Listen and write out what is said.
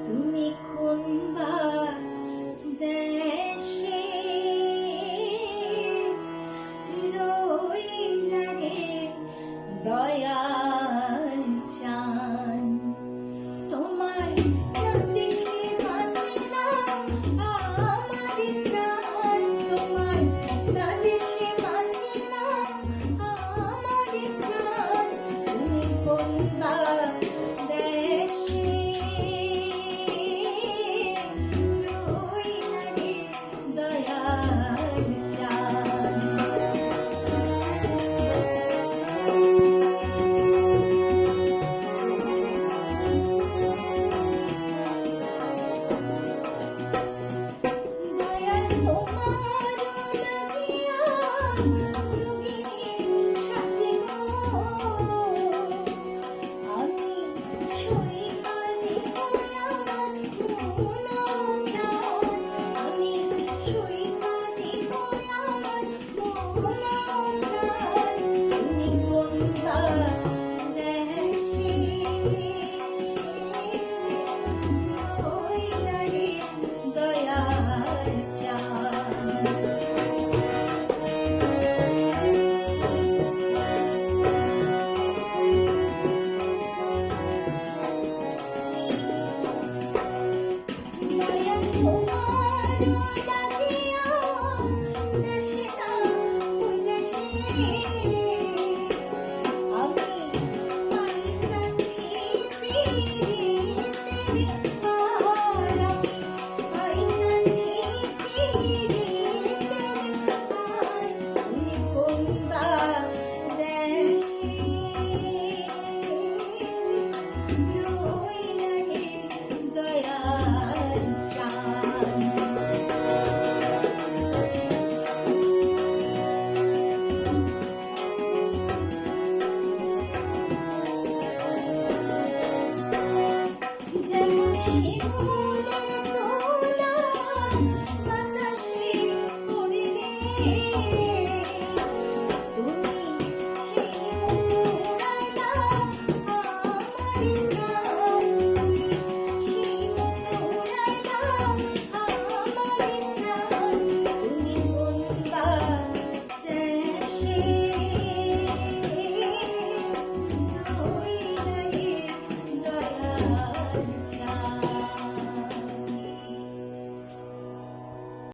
তুমি কোন বা দেশে রইলা রে দয়াল চান, তোমায় না দেখে বাঁচে না আমার প্রাণ, তোমায় না দেখে বাঁচে না আমার প্রাণ। তুমি কোন বা দেশে রইলা রে দয়াল চান। দয়াল তোমার লাগিয়া সুগিনী সাজিব, আমি সইবা দিব আমার মন প্রাণ, আমি সইবা দিব আমার মন প্রাণ। তুমি কোন বা দেশে রইলা রে দয়াল চান। দয়াল তোমার লাগিয়া দেশে না ওই দেশে আমি পাইতাছি পীড়িতের পার, আমি পাইতাছি পীড়িতের পার। তুমি কোন বা দেশে রইলা রে দয়াল চান। যেমন